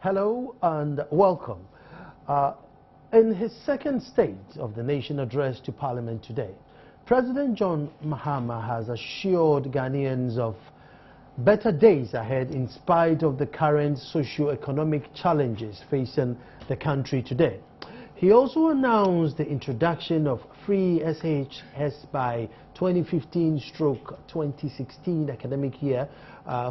Hello and welcome. In his second State of the Nation address to Parliament today, President John Mahama has assured Ghanaians of better days ahead in spite of the current socio-economic challenges facing the country today. He also announced the introduction of free SHS by 2015/2016 academic year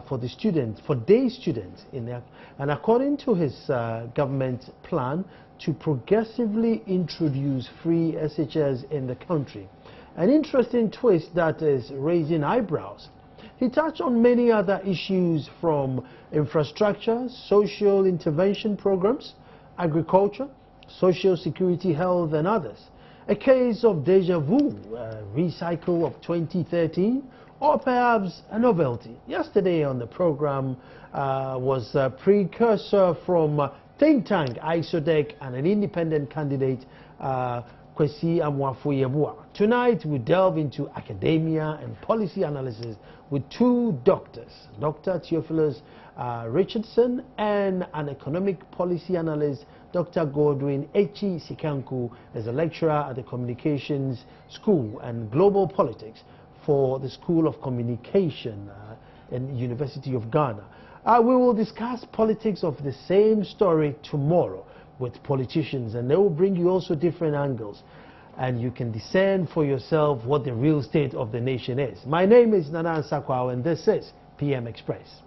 for day students and according to his government plan to progressively introduce free SHS in the country. An interesting twist that is raising eyebrows. He touched on many other issues from infrastructure, social intervention programs, agriculture, social security, health and others. A case of deja vu, a recycle of 2013, or perhaps a novelty. Yesterday on the program was a precursor from think tank ISODEC and an independent candidate, Kwesi Amwafo-Yeboah. Tonight we delve into academia and policy analysis with two doctors, Dr. Theophilus Richardson and an economic policy analyst, Dr. Godwin Echi Sikanku, is a lecturer at the Communications School and Global Politics for the School of Communication in University of Ghana. We will discuss politics of the same story tomorrow with politicians, and they will bring you also different angles, and you can discern for yourself what the real state of the nation is. My name is Nana Ansakwa, and this is PM Express.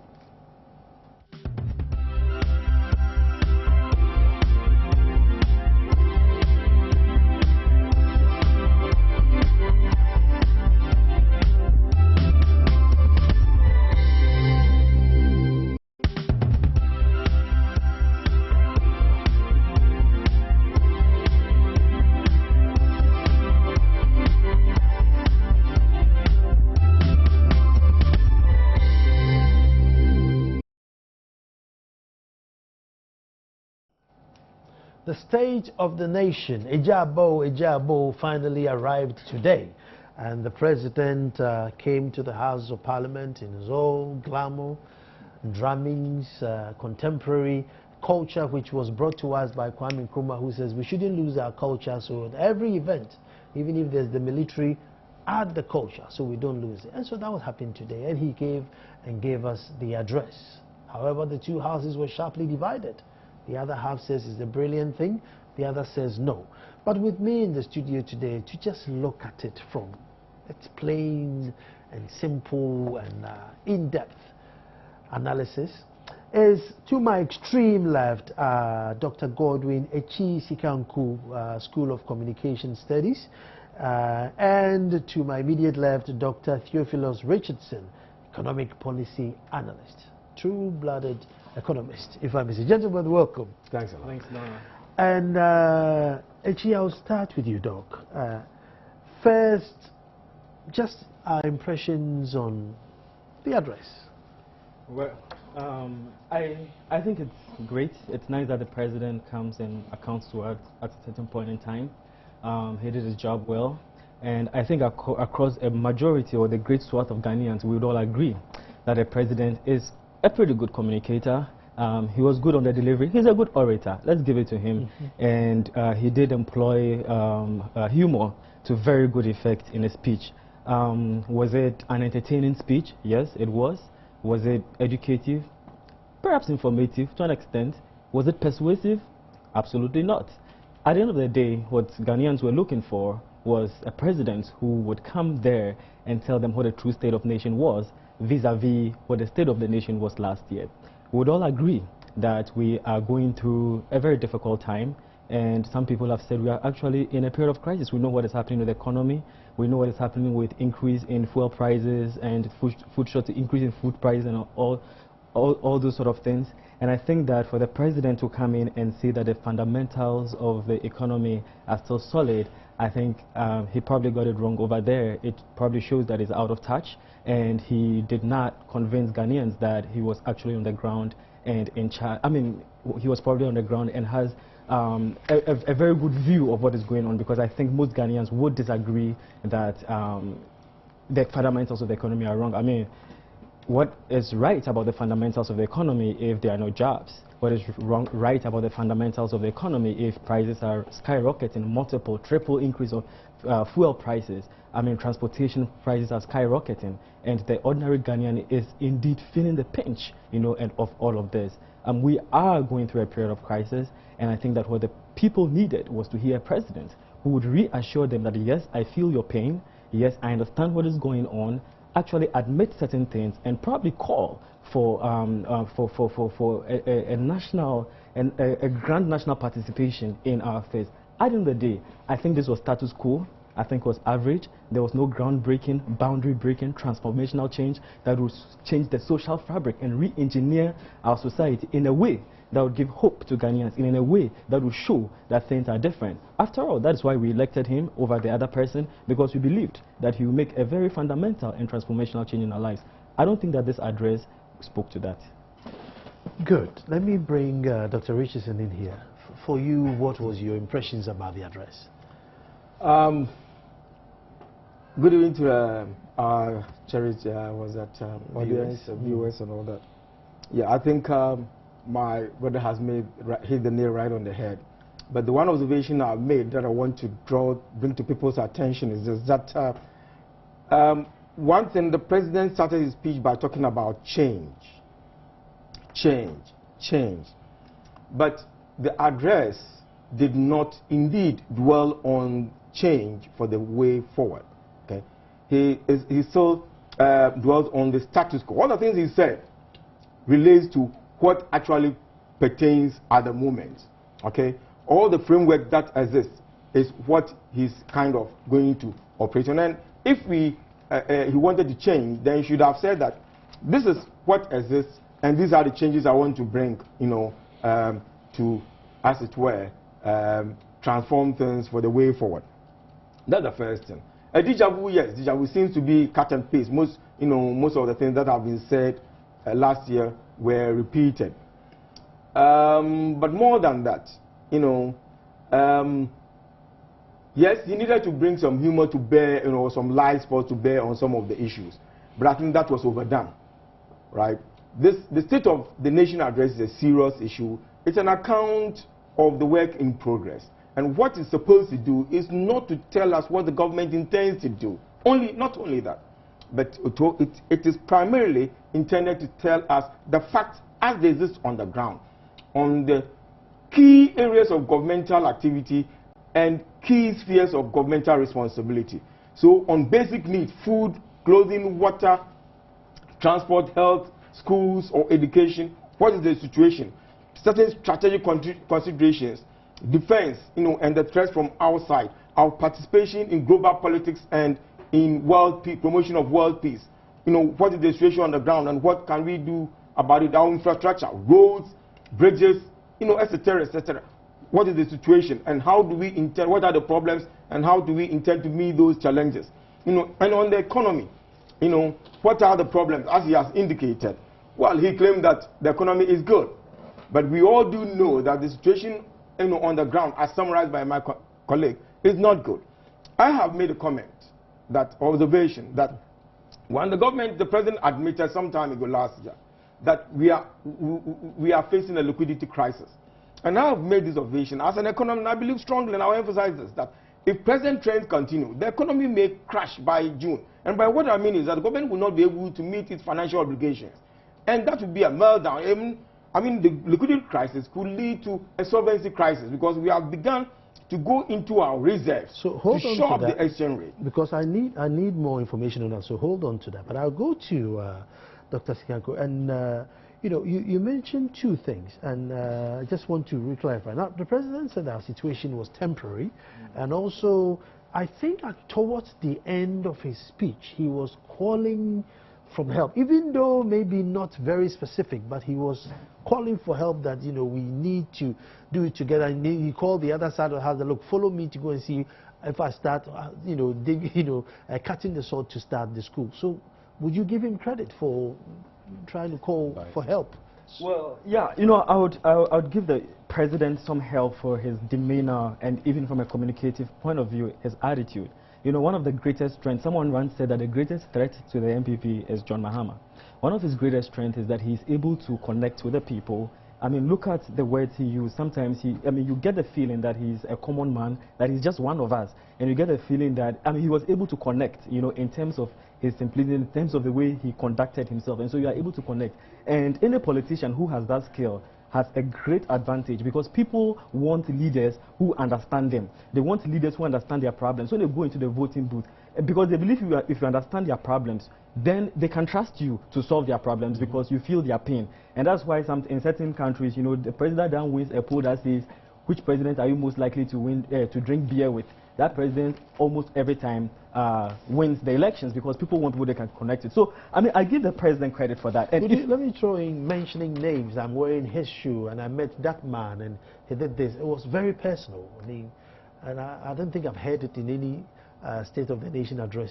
The State of the Nation, Ejabo, finally arrived today. And the President came to the House of Parliament in his own glamour, drummings, contemporary culture, which was brought to us by Kwame Nkrumah, who says we shouldn't lose our culture. So at every event, even if there's the military, add the culture so we don't lose it. And so that was happening today. And he gave us the address. However, the two houses were sharply divided. The other half says it's a brilliant thing. The other says no. But with me in the studio today to just look at it from its plain and simple and in-depth analysis is to my extreme left, Dr. Godwin Echi Sikanku, School of Communication Studies, and to my immediate left, Dr. Theophilus Richardson, Economic Policy Analyst. True-blooded economist, if I may say. Gentlemen, welcome. Thanks a lot. Thanks, Donna. And Echi, I'll start with you, Doc. First, just our impressions on the address. Well, I think it's great. It's nice that the President comes and accounts to us at a certain point in time. He did his job well. And I think across a majority or the great swath of Ghanaians, we would all agree that the President is a pretty good communicator. He was good on the delivery. He's a good orator. Let's give it to him. And he did employ humor to very good effect in his speech. Was it an entertaining speech? Yes, it was. Was it educative? Perhaps informative to an extent. Was it persuasive? Absolutely not. At the end of the day, what Ghanaians were looking for was a president who would come there and tell them what the true state of the nation was, vis-a-vis what the state of the nation was last year. We would all agree that we are going through a very difficult time, and some people have said we are actually in a period of crisis. We know what is happening with the economy. We know what is happening with increase in fuel prices and food shortage, increase in food prices and all those sort of things. And I think that for the President to come in and see that the fundamentals of the economy are still solid, I think he probably got it wrong over there. It probably shows that he's out of touch, and he did not convince Ghanaians that he was actually on the ground and in charge. I mean, he was probably on the ground and has a very good view of what is going on, because I think most Ghanaians would disagree that the fundamentals of the economy are wrong. I mean, what is right about the fundamentals of the economy if there are no jobs? What is right about the fundamentals of the economy if prices are skyrocketing, multiple, triple increase of fuel prices? I mean, transportation prices are skyrocketing, and the ordinary Ghanaian is indeed feeling the pinch, you know, and of all of this. We are going through a period of crisis, and I think that what the people needed was to hear a president who would reassure them that, yes, I feel your pain, yes, I understand what is going on, actually admit certain things, and probably call for a national and a grand national participation in our affairs. At the end of the day, I think this was status quo. I think it was average. There was no groundbreaking, boundary-breaking, transformational change that would change the social fabric and re-engineer our society in a way that would give hope to Ghanaians, in a way that would show that things are different. After all, that is why we elected him over the other person, because we believed that he would make a very fundamental and transformational change in our lives. I don't think that this address spoke to that. Good. Let me bring Dr. Richardson in here. For you, what was your impressions about the address? Good evening to our cherished audience, viewers and all that. Yeah, I think my brother has hit the nail right on the head. But the one observation I've made that I want to bring to people's attention is just that one thing, the president started his speech by talking about change. But the address did not indeed dwell on change for the way forward. Okay, he still dwelt on the status quo. All the things he said relates to what actually pertains at the moment. Okay, all the framework that exists is what he's kind of going to operate on. And if he wanted to change, then he should have said that this is what exists, and these are the changes I want to bring, you know, to, as it were, transform things for the way forward. That's the first thing. A déjà vu, yes, déjà vu seems to be cut and paste. Most of the things that have been said last year were repeated. But more than that, you know, yes, he needed to bring some humor to bear, you know, some light spots to bear on some of the issues. But I think that was overdone, right? The state of the nation address is a serious issue. It's an account of the work in progress. And what it's supposed to do is not to tell us what the government intends to do. Not only that, but it is primarily intended to tell us the facts as they exist on the ground, on the key areas of governmental activity and key spheres of governmental responsibility. So on basic needs, food, clothing, water, transport, health, schools or education, what is the situation? Certain strategic considerations, defense, you know, and the threats from outside, our participation in global politics and in world peace, promotion of world peace. You know, what is the situation on the ground and what can we do about it? Our infrastructure, roads, bridges, you know, etc., etc. What is the situation and how do we intend, what are the problems and how do we intend to meet those challenges? You know, and on the economy, you know, what are the problems as he has indicated? Well, he claimed that the economy is good, but we all do know that the situation, you know, on the ground, as summarized by my colleague, is not good. I have made a comment, that observation, that when the president admitted some time ago last year, that we are facing a liquidity crisis. And I have made this observation as an economist, and I believe strongly, and I'll emphasize this, that if present trends continue, the economy may crash by June. And by what I mean is that the government will not be able to meet its financial obligations. And that would be a meltdown. I mean, the liquidity crisis could lead to a solvency crisis because we have begun to go into our reserves to shore up the exchange rate. Because I need more information on that, so hold on to that. But I'll go to Dr. Sikanko, and you know, you mentioned two things, and I just want to re-clarify. Now, the president said our situation was temporary, and also I think towards the end of his speech, he was calling from help, even though maybe not very specific, but he was calling for help, that, you know, we need to do it together. And he called the other side of the house, look, follow me to go and see if I start, you know, cutting the sword to start the school. So would you give him credit for trying to call for help? Well, yeah, you know, I would give the president some help for his demeanor and even from a communicative point of view, his attitude. You know, one of the greatest strengths, someone once said that the greatest threat to the MPP is John Mahama. one of his greatest strengths is that he's able to connect with the people. I mean, look at the words he used. Sometimes you get the feeling that he's a common man, that he's just one of us. And you get the feeling that, he was able to connect, in terms of his simplicity, in terms of the way he conducted himself. And so you are able to connect. And any politician who has that skill has a great advantage, because people want leaders who understand them. They want leaders who understand their problems. When they go into the voting booth, because they believe if you understand their problems, then they can trust you to solve their problems, because you feel their pain. And that's why in certain countries, the president then wins a poll that says, which president are you most likely to win to drink beer with? That president almost every time wins the elections, because people want people they can connect with. So, I give the president credit for that. And let me throw in mentioning names. I'm wearing his shoe, and I met that man, and he did this. It was very personal. And I don't think I've heard it in any State of the Nation address,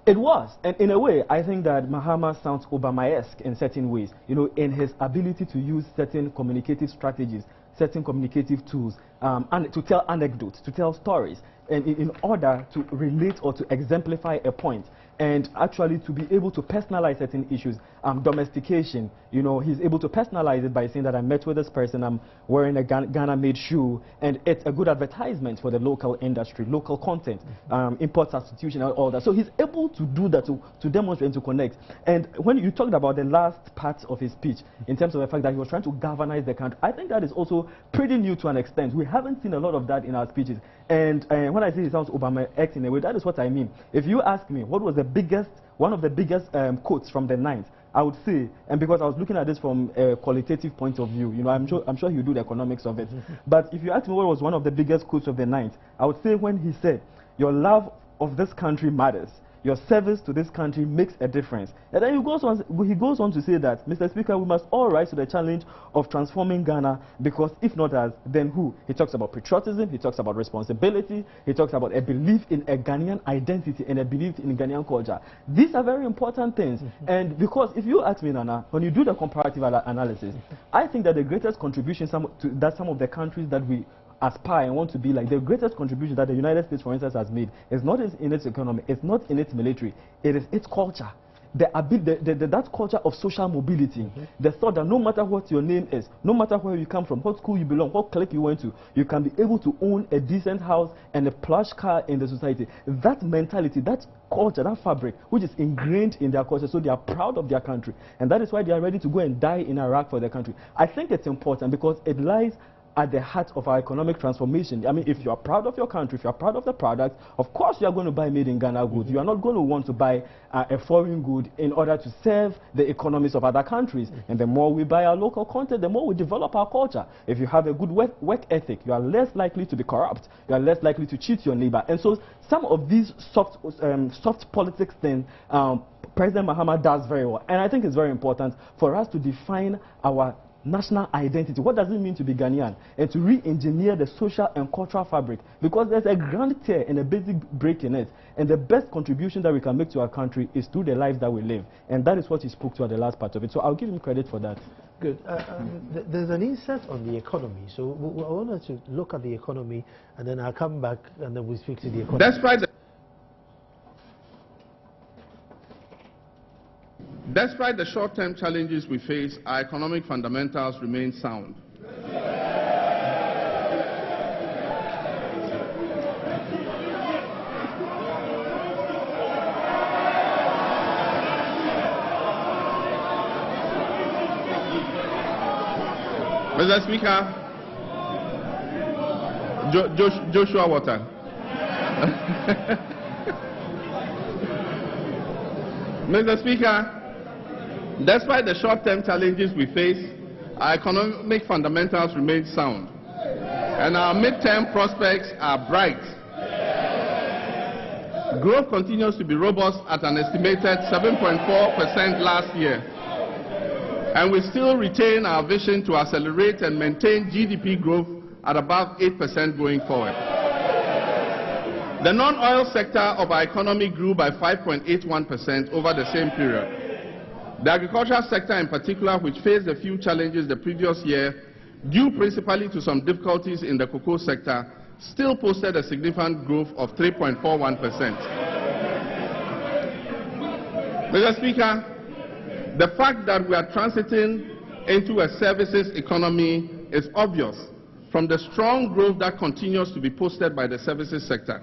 It was, and in a way, I think that Mahama sounds Obama-esque in certain ways, in his ability to use certain communicative strategies, certain communicative tools, and to tell anecdotes, to tell stories, and in order to relate or to exemplify a point, and actually to be able to personalize certain issues. Domestication, he's able to personalize it by saying that I met with this person, I'm wearing a Ghana-made shoe, and it's a good advertisement for the local industry, local content, import substitution, and all that. So he's able to do that, to demonstrate and to connect. And when you talked about the last part of his speech, in terms of the fact that he was trying to galvanize the country, I think that is also pretty new to an extent. We haven't seen a lot of that in our speeches. And when I say it sounds Obama-esque in a way, that is what I mean. If you ask me what was one of the biggest quotes from the 9th, I would say, and because I was looking at this from a qualitative point of view, I'm sure he'll do the economics of it. But if you ask me what was one of the biggest quotes of the 9th, I would say when he said, "Your love of this country matters. Your service to this country makes a difference." And then he goes on to say that, "Mr. Speaker, we must all rise to the challenge of transforming Ghana, because if not us, then who?" He talks about patriotism, he talks about responsibility, he talks about a belief in a Ghanaian identity and a belief in Ghanaian culture. These are very important things. And because if you ask me, Nana, when you do the comparative analysis, I think that the greatest contribution that some of the countries that we aspire and want to be like, the greatest contribution that the United States, for instance, has made is not in its economy, it's not in its military, it is its culture. That culture of social mobility, the thought that no matter what your name is, no matter where you come from, what school you belong, what clique you went to, you can be able to own a decent house and a plush car in the society. That mentality, that culture, that fabric, which is ingrained in their culture, so they are proud of their country. And that is why they are ready to go and die in Iraq for their country. I think it's important because it lies at the heart of our economic transformation. If you are proud of your country, if you are proud of the product, of course you are going to buy made in Ghana goods. You are not going to want to buy a foreign good in order to serve the economies of other countries. And the more we buy our local content, the more we develop our culture. If you have a good work ethic, you are less likely to be corrupt. You are less likely to cheat your neighbor. And so some of these soft politics things, President Mahama does very well. And I think it's very important for us to define our national identity. What does it mean to be Ghanaian? And to re-engineer the social and cultural fabric, because there's a grand tear and a basic break in it. And the best contribution that we can make to our country is through the lives that we live. And that is what he spoke to at the last part of it. So I'll give him credit for that. Good. There's an insight on the economy. So I wanted to look at the economy, and then I'll come back and then we'll speak to the economy. Despite the short-term challenges we face, our economic fundamentals remain sound. Mr. Speaker, Joshua Water. Mr. Speaker, despite the short-term challenges we face, our economic fundamentals remain sound, and our mid-term prospects are bright. Growth continues to be robust at an estimated 7.4% last year, and we still retain our vision to accelerate and maintain GDP growth at above 8% going forward. The non-oil sector of our economy grew by 5.81% over the same period. The agricultural sector in particular, which faced a few challenges the previous year, due principally to some difficulties in the cocoa sector, still posted a significant growth of 3.41%. Mr. Speaker, the fact that we are transiting into a services economy is obvious from the strong growth that continues to be posted by the services sector.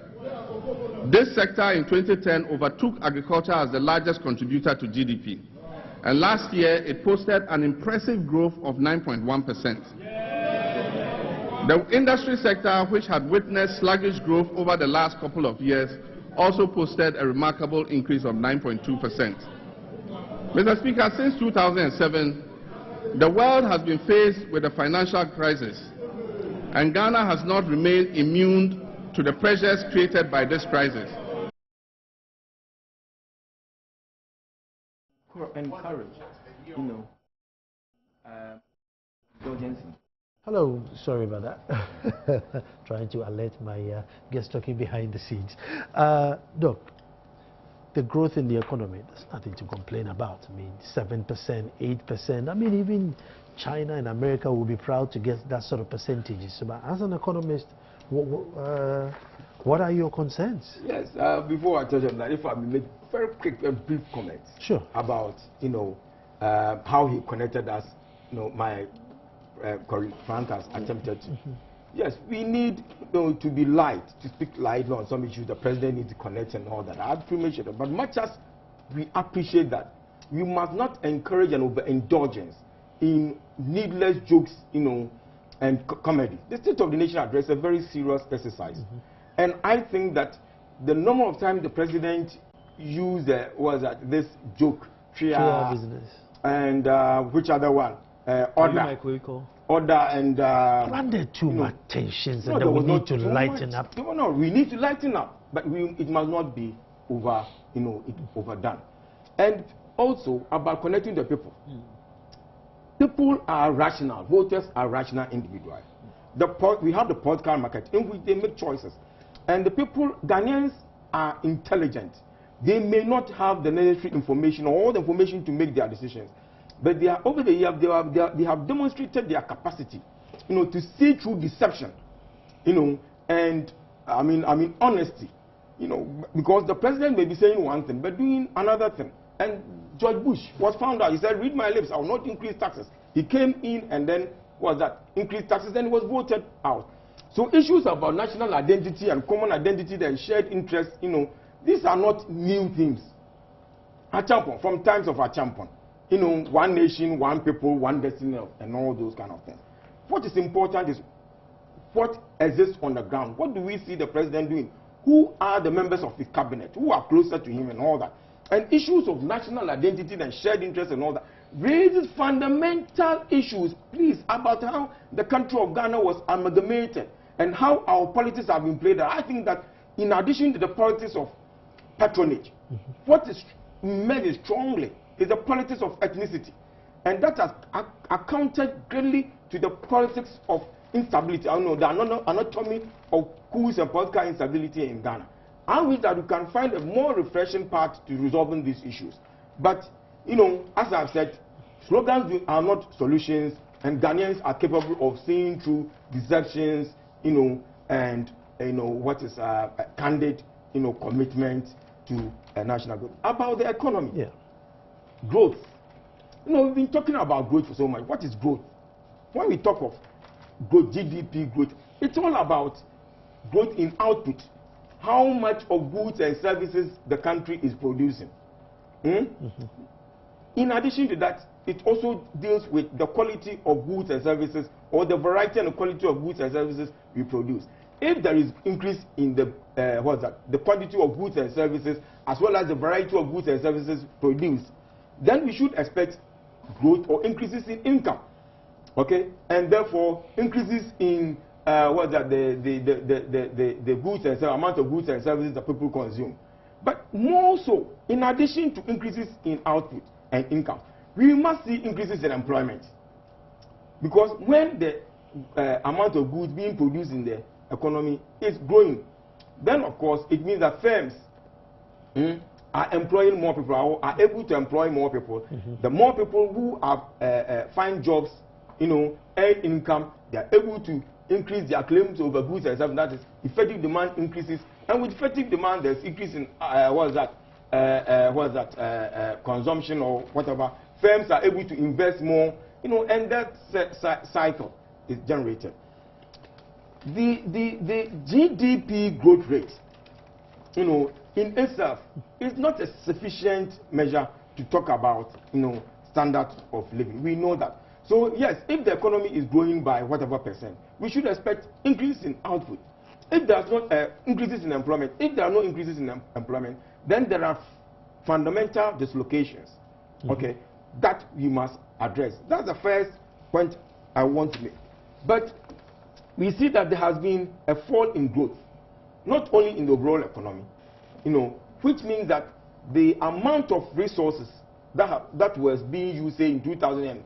This sector in 2010 overtook agriculture as the largest contributor to GDP, and last year it posted an impressive growth of 9.1%. The industry sector, which had witnessed sluggish growth over the last couple of years, also posted a remarkable increase of 9.2%. Mr. Speaker, since 2007, the world has been faced with a financial crisis, and Ghana has not remained immune to the pressures created by this crisis. Encourage, urgency. Hello, sorry about that. Trying to alert my guest talking behind the scenes. Look, the growth in the economy, there's nothing to complain about. I mean, 7%, 8%. I mean, even China and America will be proud to get that sort of percentages. But as an economist, what are your concerns? Yes, before I touch on that, if I may make very quick and brief comments. Sure. About, how he connected us, my colleague Frank has attempted to. Yes, we need to be light, to speak lightly on some issues. The president needs to connect and all that. I appreciate it. But much as we appreciate that, we must not encourage an overindulgence in needless jokes, and comedy. The State of the Nation address is a very serious exercise. And I think that the number of times the president used this joke, business. And which other one? Order. Order and Granted too much tensions, and then we need to lighten up. No, we need to lighten up, but it must not be overdone. And also about connecting the people. People are rational. Voters are rational individuals. We have the podcast market in which they make choices, and the people, Ghanaians, are intelligent. They may not have the necessary information or all the information to make their decisions, but they are, over the years, they have demonstrated their capacity, to see through deception, and I mean honesty, because the president may be saying one thing but doing another thing. And George Bush was found out. He said, "Read my lips, I will not increase taxes." He came in and then increased taxes, and he was voted out. So issues about national identity and common identity and shared interests, these are not new things. Achampon, from times of Achampon, one nation, one people, one destiny, and all those kind of things. What is important is what exists on the ground. What do we see the president doing? Who are the members of his cabinet? Who are closer to him and all that? And issues of national identity and shared interests and all that raises fundamental issues, please, about how the country of Ghana was amalgamated and how our politics have been played. I think that in addition to the politics of patronage, what is made strongly is the politics of ethnicity. And that has accounted greatly to the politics of instability. I know the anatomy of coups and political instability in Ghana. I wish that we can find a more refreshing path to resolving these issues. But, as I've said, slogans are not solutions, and Ghanaians are capable of seeing through deceptions, and, what is a candid, commitment to a national growth. About the economy, growth. We've been talking about growth for so much. What is growth? When we talk of growth, GDP growth, it's all about growth in output. How much of goods and services the country is producing. In addition to that, it also deals with the quality of goods and services, or the variety and the quality of goods and services we produce. If there is increase in the the quantity of goods and services, as well as the variety of goods and services produced, then we should expect growth or increases in income, and therefore increases in the goods and amount of goods and services that people consume. But more so, in addition to increases in output and income, we must see increases in employment. Because when the amount of goods being produced in the economy is growing, then of course it means that firms are employing more people, are able to employ more people. The more people who find jobs, earn income, they are able to increase their claims over goods and services. That is, effective demand increases, and with effective demand, there's increase in consumption or whatever, firms are able to invest more, and that cycle is generated. The GDP growth rate, in itself, is not a sufficient measure to talk about, standard of living. We know that. So yes, if the economy is growing by whatever percent, we should expect increase in output. If there's not increases in employment, if there are no increases in employment, then there are fundamental dislocations, okay, that we must address. That's the first point I want to make. But we see that there has been a fall in growth, not only in the overall economy, which means that the amount of resources that was being used, say, in 2008,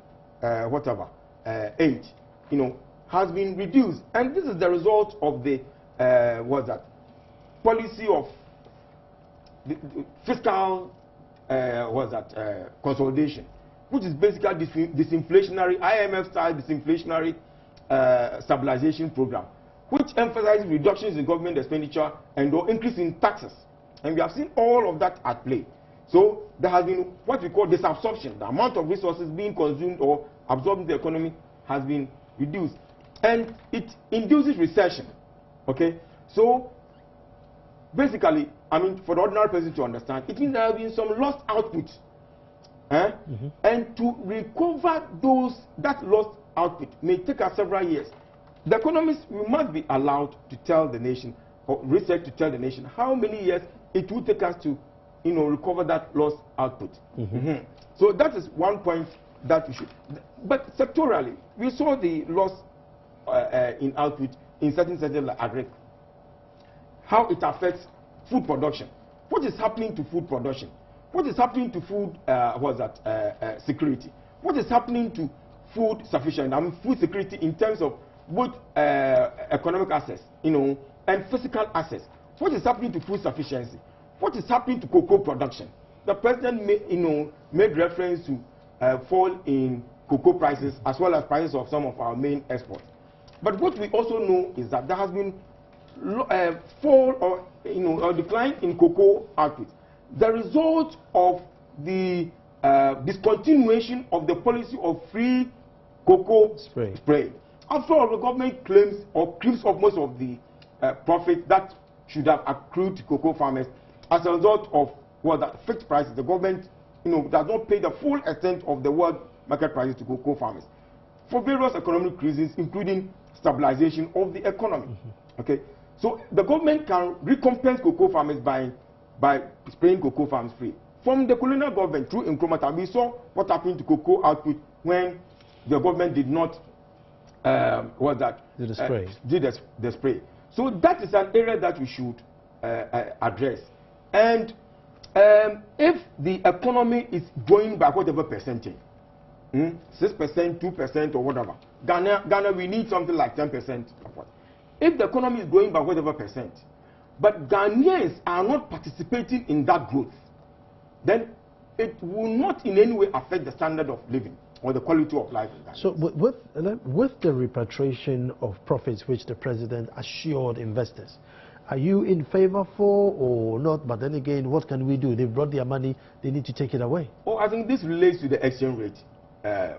has been reduced. And this is the result of the policy of the fiscal consolidation, which is basically disinflationary, IMF-style disinflationary stabilization program, which emphasizes reductions in government expenditure and or increase in taxes. And we have seen all of that at play. So there has been what we call disabsorption. The amount of resources being consumed or absorbed in the economy has been reduced. And it induces recession. Okay? So basically, I mean, for the ordinary person to understand, it means there has been some lost output. And to recover that lost output may take us several years. The economists, we must be allowed to tell the nation, or research to tell the nation, how many years it will take us to recover that lost output. So that is one point that we should. But sectorally, we saw the loss in output in certain sectors like agri. How it affects food production. What is happening to food production? What is happening to food security? What is happening to food sufficiency? I mean, food security in terms of both economic access, and physical access. What is happening to food sufficiency? What is happening to cocoa production? The president made reference to fall in cocoa prices as well as prices of some of our main exports. But what we also know is that there has been fall or decline in cocoa output, the result of the discontinuation of the policy of free cocoa spray. After all, the government claims or clips off most of the profit that should have accrued to cocoa farmers as a result of the fixed prices. The government does not pay the full extent of the world market prices to cocoa farmers for various economic reasons, including stabilization of the economy. Okay, so the government can recompense cocoa farmers by spraying cocoa farms free. From the colonial government through Nkrumah, we saw what happened to cocoa output when the government did not did the spray. So that is an area that we should address. And if the economy is growing by whatever percentage, 6%, 2% or whatever, Ghana, we need something like 10% of what. If the economy is growing by whatever percent, but Ghanaians are not participating in that growth, then it will not in any way affect the standard of living or the quality of life in Ghana. So with the repatriation of profits which the president assured investors, are you in favor for or not? But then again, what can we do? They brought their money, they need to take it away. Oh, I think this relates to the exchange rate.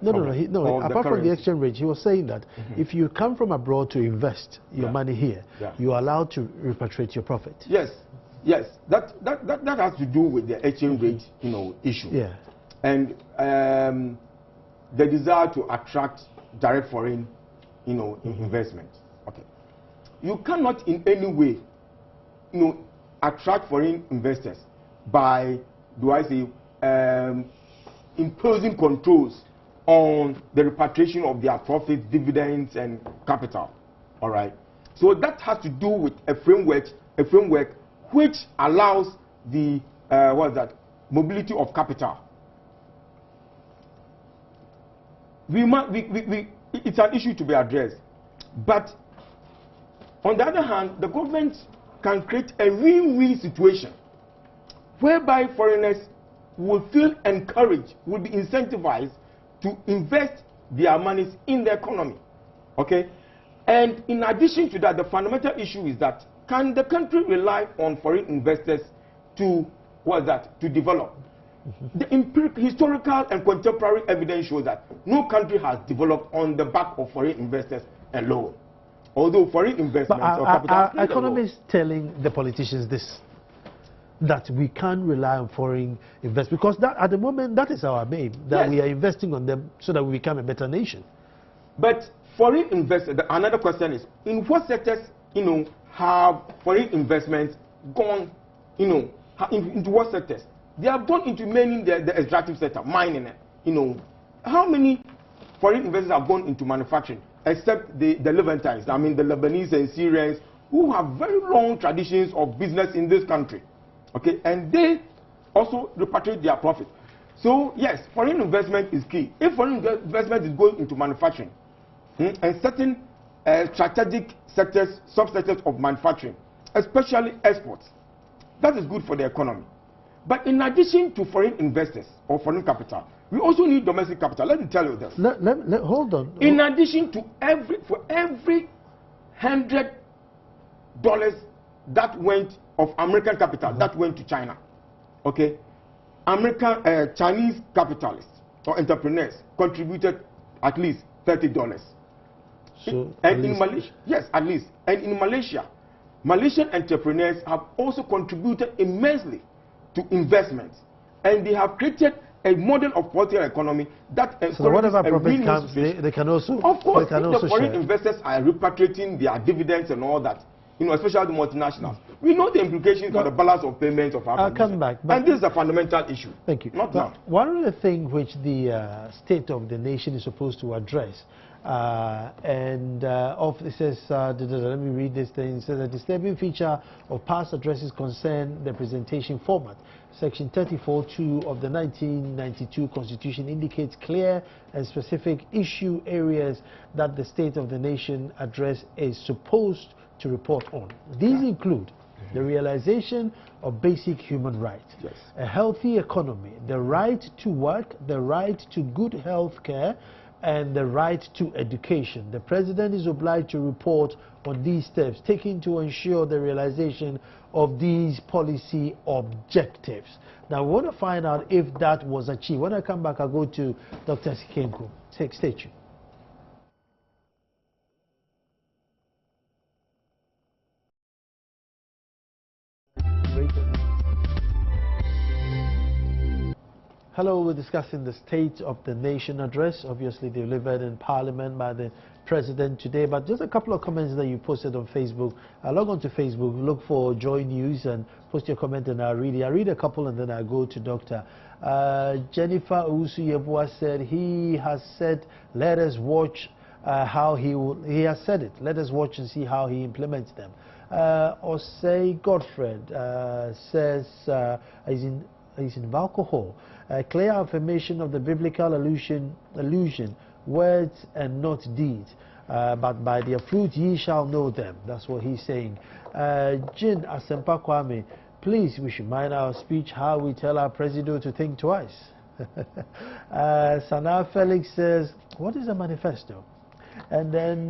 No. Apart from the exchange rate, he was saying that if you come from abroad to invest your money here, you are allowed to repatriate your profit. Yes. That has to do with the exchange rate, issue. Yeah. And the desire to attract direct foreign, investment. Okay. You cannot in any way, attract foreign investors by, imposing controls on the repatriation of their profits, dividends, and capital. All right. So that has to do with a framework which allows the mobility of capital. It's an issue to be addressed. But on the other hand, the government can create a win-win situation whereby foreigners will feel encouraged, will be incentivized to invest their monies in the economy. Okay? And in addition to that, the fundamental issue is that can the country rely on foreign investors to was that to develop. The empirical, historical and contemporary evidence shows that no country has developed on the back of foreign investors alone. Although foreign investments or capital are economists telling the politicians this, that we can't rely on foreign investors, because that, at the moment, that is our aim, that we are investing on them so that we become a better nation. But foreign investors, another question is, in what sectors, have foreign investments gone, into what sectors? They have gone into mainly the extractive sector, mining. How many foreign investors have gone into manufacturing, except the Levantines, I mean the Lebanese and Syrians, who have very long traditions of business in this country. Okay, and they also repatriate their profit. So yes, foreign investment is key. If foreign investment is going into manufacturing and certain strategic sectors, subsectors of manufacturing, especially exports, that is good for the economy. But in addition to foreign investors or foreign capital, we also need domestic capital. Let me tell you this. Hold on. In addition to for every $100 that went of American capital that went to China, okay, Chinese capitalists or entrepreneurs contributed at least $30. So and in Malaysia, yes, at least. And in Malaysia, Malaysian entrepreneurs have also contributed immensely to investments, and they have created a model of political economy that so whatever profit comes, they can also, of course, the foreign investors are repatriating their dividends and all that, especially the multinationals. We know the implications for the balance of payments of our come back, and this is a fundamental issue. Thank you. Not now. One of the things which the state of the nation is supposed to address, it says, let me read this thing. It says a disturbing feature of past addresses concern the presentation format. Section 34(2) of the 1992 Constitution indicates clear and specific issue areas that the state of the nation address is supposed to report on. These include the realization of basic human rights, a healthy economy, the right to work, the right to good health care, and the right to education. The President is obliged to report on these steps taken to ensure the realization of these policy objectives. Now, we want to find out if that was achieved. When I come back, I'll go to Dr. Sikenko. Stay tuned. Hello, we're discussing the State of the Nation address, obviously delivered in Parliament by the President today, but just a couple of comments that you posted on Facebook. Log on to Facebook, look for Joynews and post your comment and I'll read it. I read a couple and then I go to Dr. Jennifer Usu-Yebua said, he has said, let us watch how he has said it. Let us watch and see how he implements them. Osei Godfred says, he's in alcohol. Clear affirmation of the biblical allusion, words and not deeds. But by their fruit ye shall know them. That's what he's saying. Jin Asempa Kwame, please, we should mind our speech, how we tell our president to think twice. Sana Felix says, what is a manifesto? And then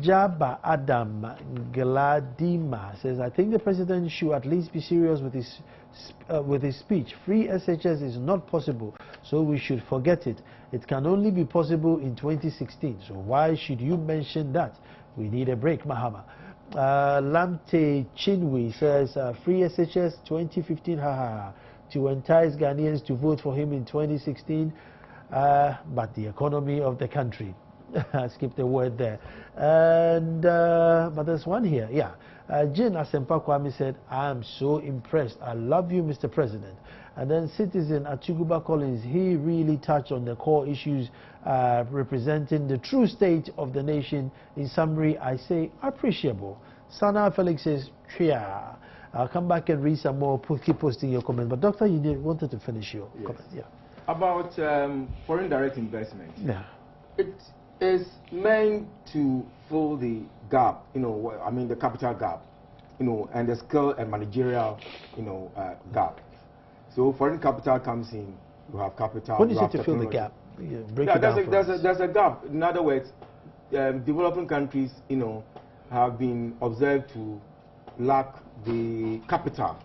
Jabba Adam Gladima says, I think the president should at least be serious with his speech. Free SHS is not possible, so we should forget it. It can only be possible in 2016. So why should you mention that? We need a break, Mahama. Lamte Chinwe says, free SHS 2015, to entice Ghanaians to vote for him in 2016, but the economy of the country. I skipped a word there. And but there's one here. Jin Asempa Kwame said, I am so impressed. I love you, Mr. President. And then citizen Atuguba Collins, he really touched on the core issues representing the true state of the nation. In summary, I say appreciable. Sana Felix says, Tria. I'll come back and read some more. Keep posting your comment. But Doctor, you wanted to finish your comment. About foreign direct investment. It is meant to fill the gap, the capital gap, and the skill and managerial, gap. So foreign capital comes in, you have capital. When you say to fill the gap, there's a gap. In other words, developing countries, have been observed to lack the capital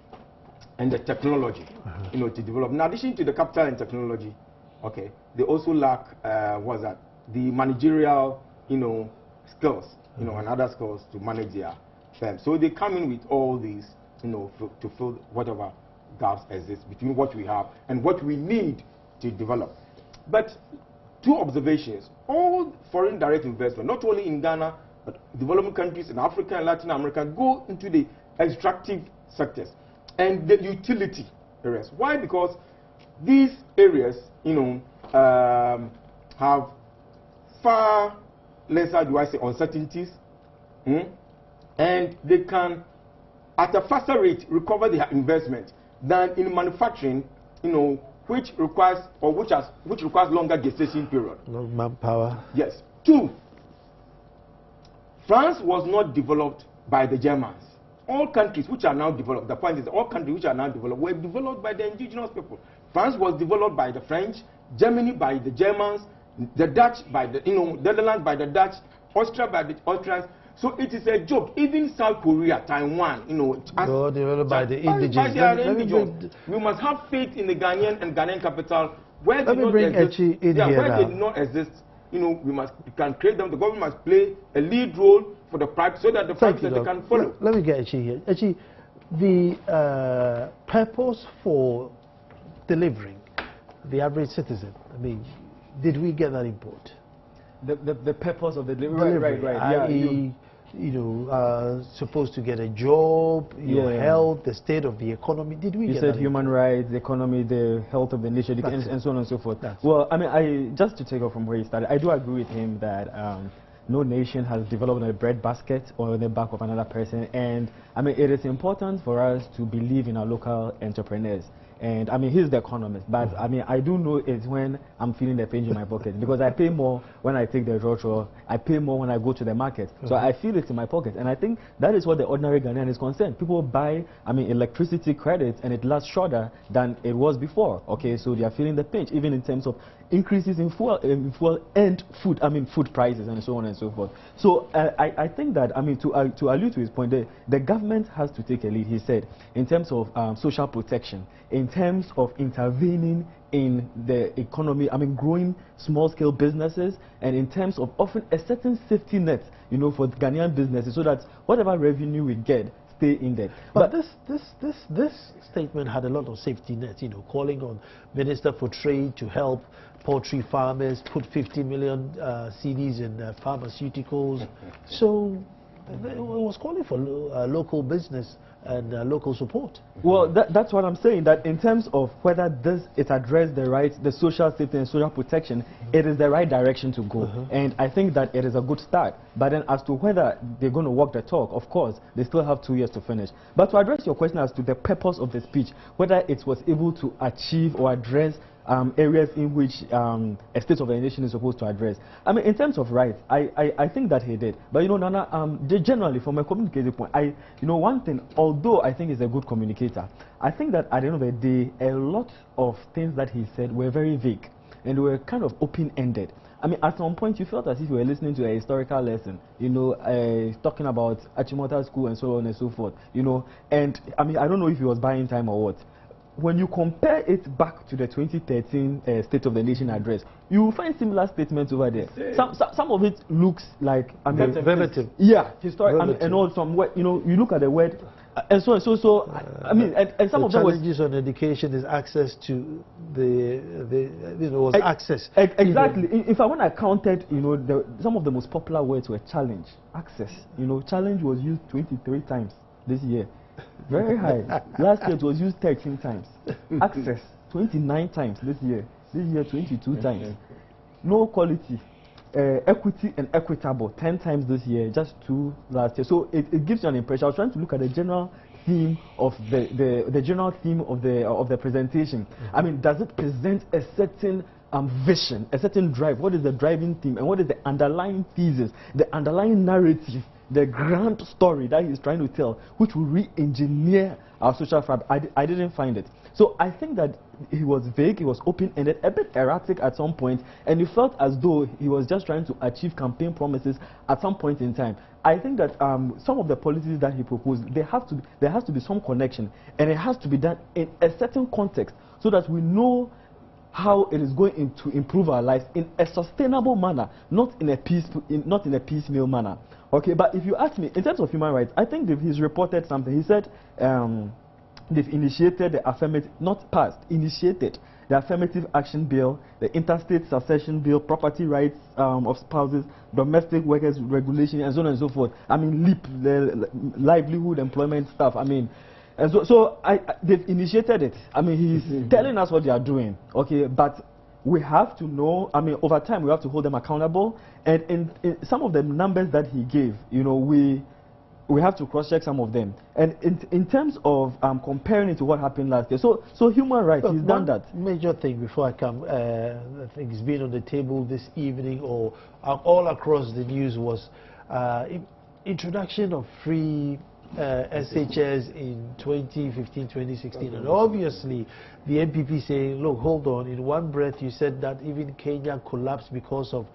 and the technology, to develop. In addition to the capital and technology, okay, they also lack the managerial, skills, and other skills to manage their firm. So they come in with all these, to fill whatever gaps exist between what we have and what we need to develop. But two observations: all foreign direct investment, not only in Ghana, but developing countries in Africa and Latin America, go into the extractive sectors and the utility areas. Why? Because these areas, have far lesser, uncertainties, and they can, at a faster rate, recover their investment than in manufacturing, which requires longer gestation period. No manpower. Yes. Two, France was not developed by the Germans. All countries which are now developed, the point is, all countries which are now developed were developed by the indigenous people. France was developed by the French, Germany by the Germans, the Dutch by the, Netherlands by the Dutch, Austria by the Austrians. So it is a joke. Even South Korea, Taiwan, developed by the indigenous. We must have faith in the Ghanaian and Ghanaian capital. Where Let me bring Echi in here where they do not exist, we can create them. The government must play a lead role for the private, so that the private sector can follow. Let me get Echi here. Echi, the purpose for delivering the average citizen, did we get that input? The purpose of the delivery, right. Supposed to get a job, your health, the state of the economy. Did we get that? You said human rights, the economy, the health of the nation, and so on and so forth. Well, just to take off from where he started, I do agree with him that no nation has developed a breadbasket or on the back of another person. And it is important for us to believe in our local entrepreneurs. And he's the economist, but I do know it's when I'm feeling the pinch in my pocket, because I pay more when I take the road, I pay more when I go to the market. So I feel it in my pocket, and I think that is what the ordinary Ghanaian is concerned. People buy electricity credits, and it lasts shorter than it was before. Okay, so they are feeling the pinch, even in terms of increases in fuel and food, food prices and so on and so forth. So I think that, to allude to his point, the government has to take a lead, he said, in terms of social protection, in terms of intervening in the economy, growing small-scale businesses, and in terms of offering a certain safety net, for the Ghanaian businesses, so that whatever revenue we get, stay in there. But this statement had a lot of safety nets, calling on Minister for Trade to help poultry farmers, put 50 million cedis in pharmaceuticals. So it was calling for local business and local support. Well, that's what I'm saying, that in terms of whether it addressed the rights, the social safety and social protection, it is the right direction to go. And I think that it is a good start. But then as to whether they're going to walk the talk, of course, they still have 2 years to finish. But to address your question as to the purpose of the speech, whether it was able to achieve or address areas in which a state of the nation is supposed to address. In terms of rights, I think that he did. But Nana, generally from a communicative point, one thing, although I think he's a good communicator, I think that at the end of the day, a lot of things that he said were very vague and they were kind of open-ended. At some point you felt as if you were listening to a historical lesson, talking about Achimota School and so on and so forth, and I don't know if he was buying time or what. When you compare it back to the 2013 State of the Nation address, you will find similar statements over there. Some of it looks like verbatim. Yeah, historic. And also, you look at the word, and so. And some of them challenges on education is access to access. Exactly. In fact, when I counted, some of the most popular words were challenge, access. Challenge was used 23 times this year. Very high. Last year it was used 13 times. Access 29 times this year. This year 22 times. No quality. Equity and equitable 10 times this year, just 2 last year. So it gives you an impression. I was trying to look at the general theme of the general theme of the presentation. Does it present a certain vision, a certain drive? What is the driving theme, and what is the underlying thesis, the underlying narrative, the grand story that he's trying to tell, which will re-engineer our social fabric? I didn't find it. So I think that he was vague, he was open-ended, a bit erratic at some point, and it felt as though he was just trying to achieve campaign promises at some point in time. I think that some of the policies that he proposed, there has to be some connection, and it has to be done in a certain context so that we know how it is going to improve our lives in a sustainable manner, not in a piecemeal manner. Okay, but if you ask me, in terms of human rights, I think he's reported something. He said they've initiated the affirmative, not passed, initiated the affirmative action bill, the interstate succession bill, property rights of spouses, domestic workers regulation, and so on and so forth. I mean, LEAP, the livelihood employment stuff. I mean, and they've initiated it. I mean, he's telling us what they are doing. Okay, but we have to know. I mean, over time we have to hold them accountable. And in some of the numbers that he gave, you know, we have to cross-check some of them. And in terms of comparing it to what happened last year, so human rights, he's done that. Major thing before I come, I think it's been on the table this evening or all across the news was introduction of free SHS in 2015, 2016, and obviously the MPP saying, look, hold on, in one breath you said that even Kenya collapsed because of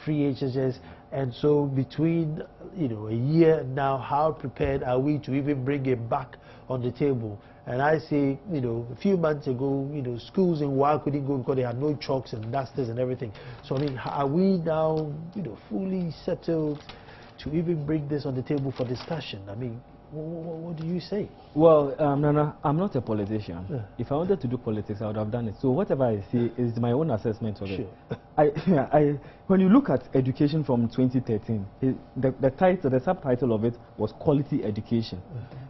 free HHS, and so between a year now, how prepared are we to even bring it back on the table? And I say, a few months ago, schools in Wa couldn't go because they had no chalks and dusters and everything. So I mean, are we now, fully settled to even bring this on the table for discussion? I mean, what do you say? Well, Nana, I'm not a politician. Yeah. If I wanted to do politics, I would have done it. So whatever I say is my own assessment of it. When you look at education from 2013, the subtitle of it was quality education.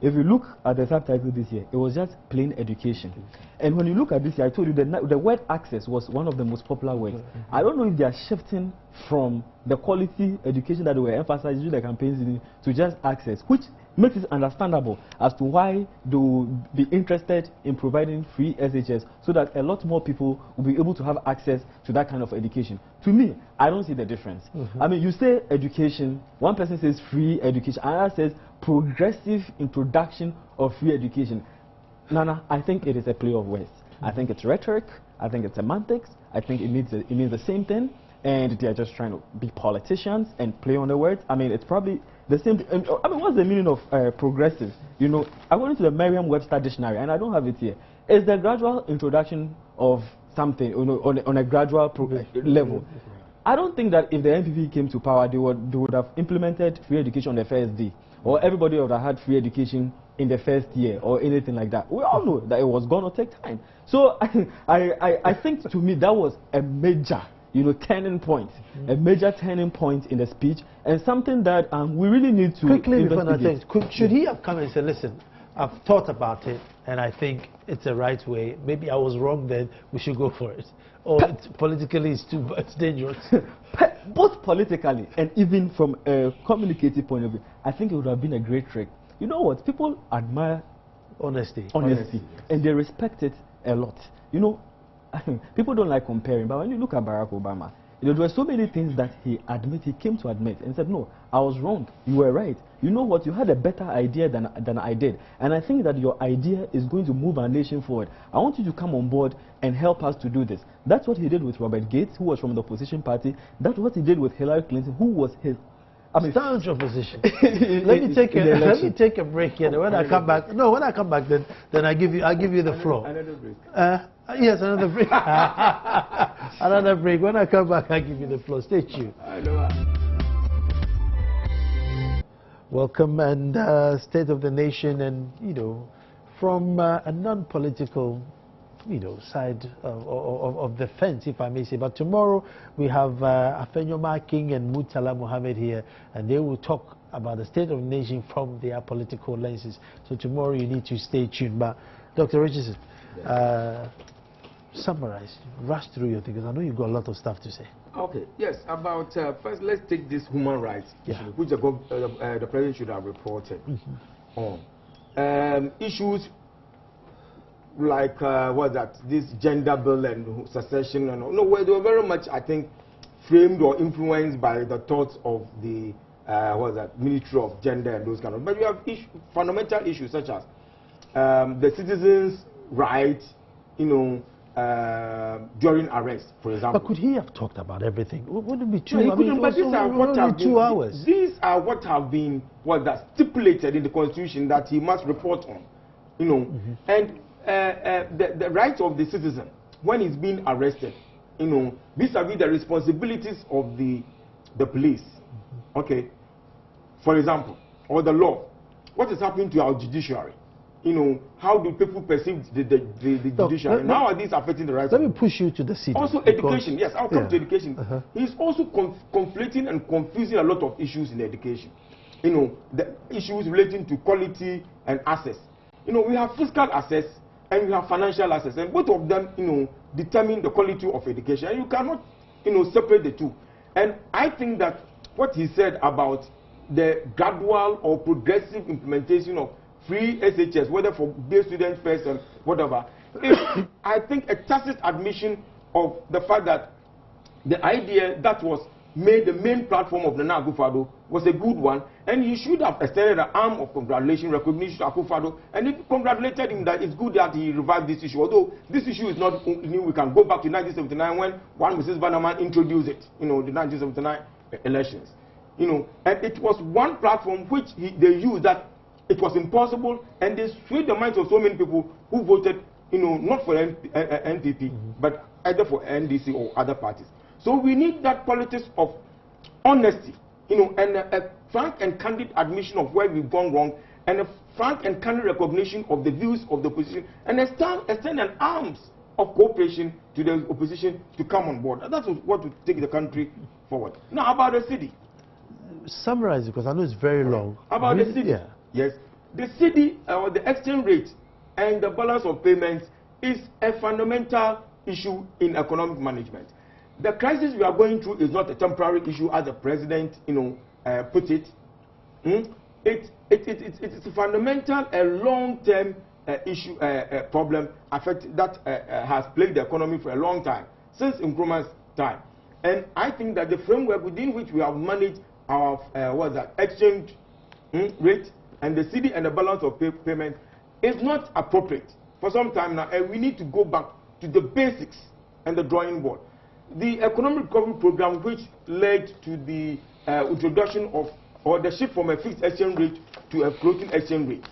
If you look at the subtitle this year, it was just plain education. And when you look at this year, I told you the word access was one of the most popular words. I don't know if they are shifting from the quality education that they were emphasizing in the campaigns to just access, which makes it understandable as to why they will be interested in providing free SHS so that a lot more people will be able to have access to that kind of education. To me, I don't see the difference. I mean, you say education, one person says free education, another says progressive introduction of free education. Nana, I think it is a play of words. I think it's rhetoric, I think it's semantics, I think it means the same thing, and they are just trying to be politicians and play on the words. I mean, it's probably the same. I mean, what's the meaning of progressive? According to the Merriam-Webster dictionary, and I don't have it here, it's the gradual introduction of something on a gradual level. I don't think that if the NPP came to power, they would have implemented free education on the first day, or everybody would have had free education in the first year, or anything like that. We all know that it was going to take time. So I think to me that was a major turning point, a major turning point in the speech, and something that we really need to quickly before I think, should he have come and said, listen, I've thought about it and I think it's the right way, maybe I was wrong then, we should go for it, or politically it's dangerous? Both politically and even from a communicative point of view, I think it would have been a great trick. You know what, people admire honesty. And they respect it a lot. People don't like comparing, but when you look at Barack Obama, there were so many things that he came to admit and said, no, I was wrong, you were right. You know what, you had a better idea than I did. And I think that your idea is going to move our nation forward. I want you to come on board and help us to do this. That's what he did with Robert Gates, who was from the opposition party. That's what he did with Hillary Clinton, who was his staunch opposition. Let me take a break here. When I come back, then I give you the floor. Another break. Yes, another break. Another break. When I come back, I give you the floor. Stay tuned. Welcome and State of the Nation, and from a non-political side of the fence, if I may say. But tomorrow we have Afenyo Making and Mutala Mohammed here, and they will talk about the state of the nation from their political lenses. So tomorrow you need to stay tuned. But Dr. Richardson, summarize, rush through your thing, because I know you've got a lot of stuff to say. Okay, yes, about, first let's take this human rights issue, which the President should have reported on. Issues like this gender bill and succession and all. No, they were very much, I think, framed or influenced by the thoughts of the Ministry of Gender and those kind of. But you have fundamental issues such as the citizens' right during arrest, for example. But could he have talked about everything? Would it be too? No, I mean, but these are what have 2 been, hours. These are what have been stipulated in the Constitution that he must report on, and the rights of the citizen when he's being arrested, vis-a-vis the responsibilities of the police. Okay, for example, or the law. What is happening to our judiciary? How do people perceive the judiciary? And how are these affecting the rights? Let me push you to the city. Also, education. Yes, I'll come to education. He's also conflating and confusing a lot of issues in education. The issues relating to quality and access. We have fiscal access and we have financial access, and both of them, determine the quality of education. And you cannot, separate the two. And I think that what he said about the gradual or progressive implementation of free SHS, whether for day students first and whatever, is, I think, a tacit admission of the fact that the idea that was made the main platform of Nana Akufo-Addo was a good one, and he should have extended an arm of congratulation, recognition to Akufo-Addo, and it congratulated him that it's good that he revived this issue. Although this issue is not new, we can go back to 1979 when one Mrs. Bannerman introduced it, the 1979 elections. And it was one platform which they used that it was impossible, and they swayed the minds of so many people who voted, not for NPP, but either for NDC or other parties. So we need that politics of honesty, and a frank and candid admission of where we've gone wrong, and a frank and candid recognition of the views of the opposition, and extend an arms of cooperation to the opposition to come on board. And that's what will take the country forward. Now about the city. Summarize it, because I know it's very long. About the city. Yeah. Yes, the city or the exchange rate and the balance of payments is a fundamental issue in economic management. The crisis we are going through is not a temporary issue, as the president, put it. It's a fundamental, a long-term issue, problem that has plagued the economy for a long time, since Nkrumah's time. And I think that the framework within which we have managed our exchange rate and the city and the balance of payment is not appropriate for some time now, and we need to go back to the basics and the drawing board. The economic recovery program, which led to the introduction of, or the shift from a fixed exchange rate to a floating exchange rate,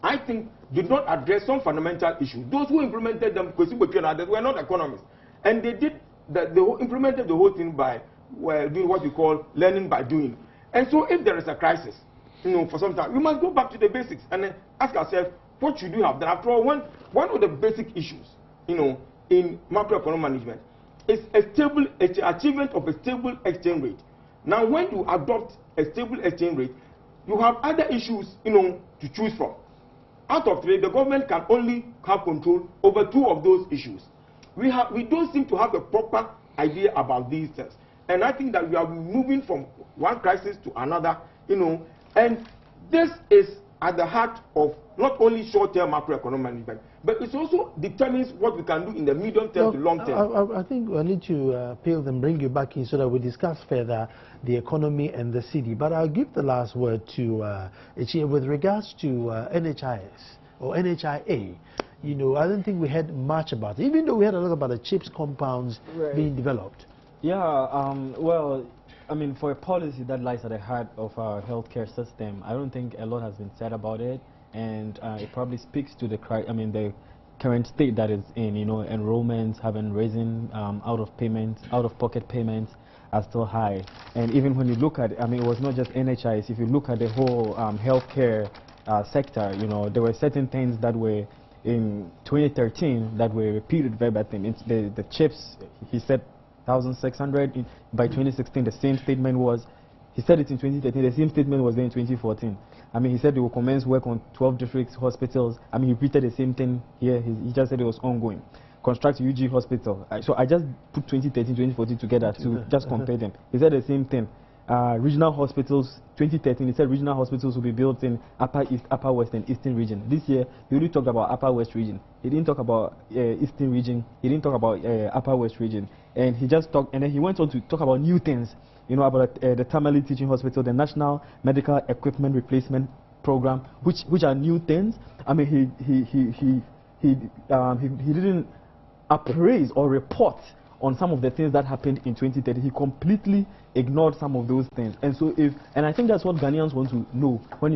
I think did not address some fundamental issues. Those who implemented them, because others were not economists, and they did that. They implemented the whole thing by doing what we call learning by doing. And so, if there is a crisis, for some time, we must go back to the basics and then ask ourselves, what should you have done? After all, one of the basic issues, in macroeconomic management is achievement of a stable exchange rate. Now, when you adopt a stable exchange rate, you have other issues, to choose from. Out of three, the government can only have control over two of those issues. We don't seem to have a proper idea about these things. And I think that we are moving from one crisis to another, and this is at the heart of not only short-term macroeconomic management, but it also determines what we can do in the medium term to long term. I think I need to peel and bring you back in so that we discuss further the economy and the city. But I'll give the last word to Echie with regards to NHIS or NHIA. I don't think we heard much about it, even though we had a lot about the CHIPS compounds being developed. Yeah, well, I mean, for a policy that lies at the heart of our healthcare system, I don't think a lot has been said about it, and it probably speaks to the current state that it's in. Enrollments haven't risen, out-of-pocket payments are still high, and even when you look at, it was not just NHIS. If you look at the whole healthcare sector, there were certain things that were in 2013 that were repeated verbatim. It's the CHIPS, he said 1,600. By 2016, the same statement was, he said it in 2013, the same statement was there in 2014. He said they will commence work on 12 district hospitals. He repeated the same thing here. He just said it was ongoing. Construct UG hospital. So I just put 2013, 2014 together to just compare them. He said the same thing. Regional hospitals, 2013, he said regional hospitals will be built in Upper East, Upper West, and Eastern region. This year, he only talked about Upper West region. He didn't talk about Eastern region. He didn't talk about Upper West region. And he just talked, and then he went on to talk about new things, about the Tamale Teaching Hospital, the National Medical Equipment Replacement Program, which are new things. He he didn't appraise or report on some of the things that happened in 2030. He completely ignored some of those things. And so and I think that's what Ghanaians want to know when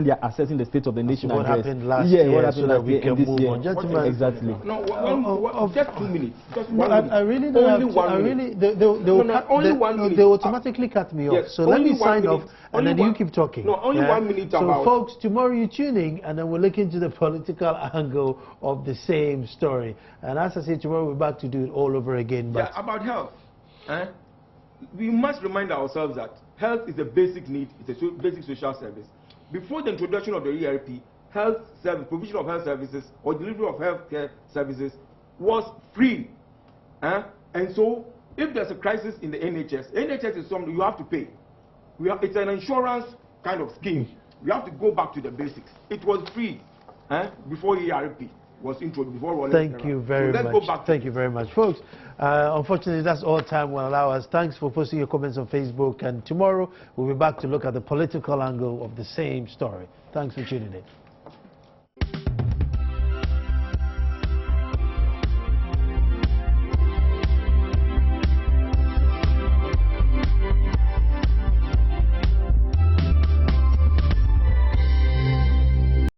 they are assessing the state of the nation. What happened last year, what happened so that last we year, can move on. Gentlemen, exactly. No, just 2 minutes. Just no, 1 minute. I really don't only have 1 I minute. really, they automatically cut me off. Yes, So let me sign minute. off, and then you keep talking. No, only 1 minute So about. folks, tomorrow you tune in, and then we'll look into the political angle of the same story. And as I say, tomorrow we're back to do it all over again. But Yeah, about health. We must remind ourselves that health is a basic need, it's a basic social service. Before the introduction of the ERP, health service, provision of health services or delivery of healthcare services was free. And so, if there's a crisis in the NHS is something you have to pay. It's an insurance kind of scheme. You have to go back to the basics. It was free before ERP was introduced. Thank you very much. Thank you very much, folks. Unfortunately, that's all time will allow us. Thanks for posting your comments on Facebook. And tomorrow, we'll be back to look at the political angle of the same story. Thanks for tuning in.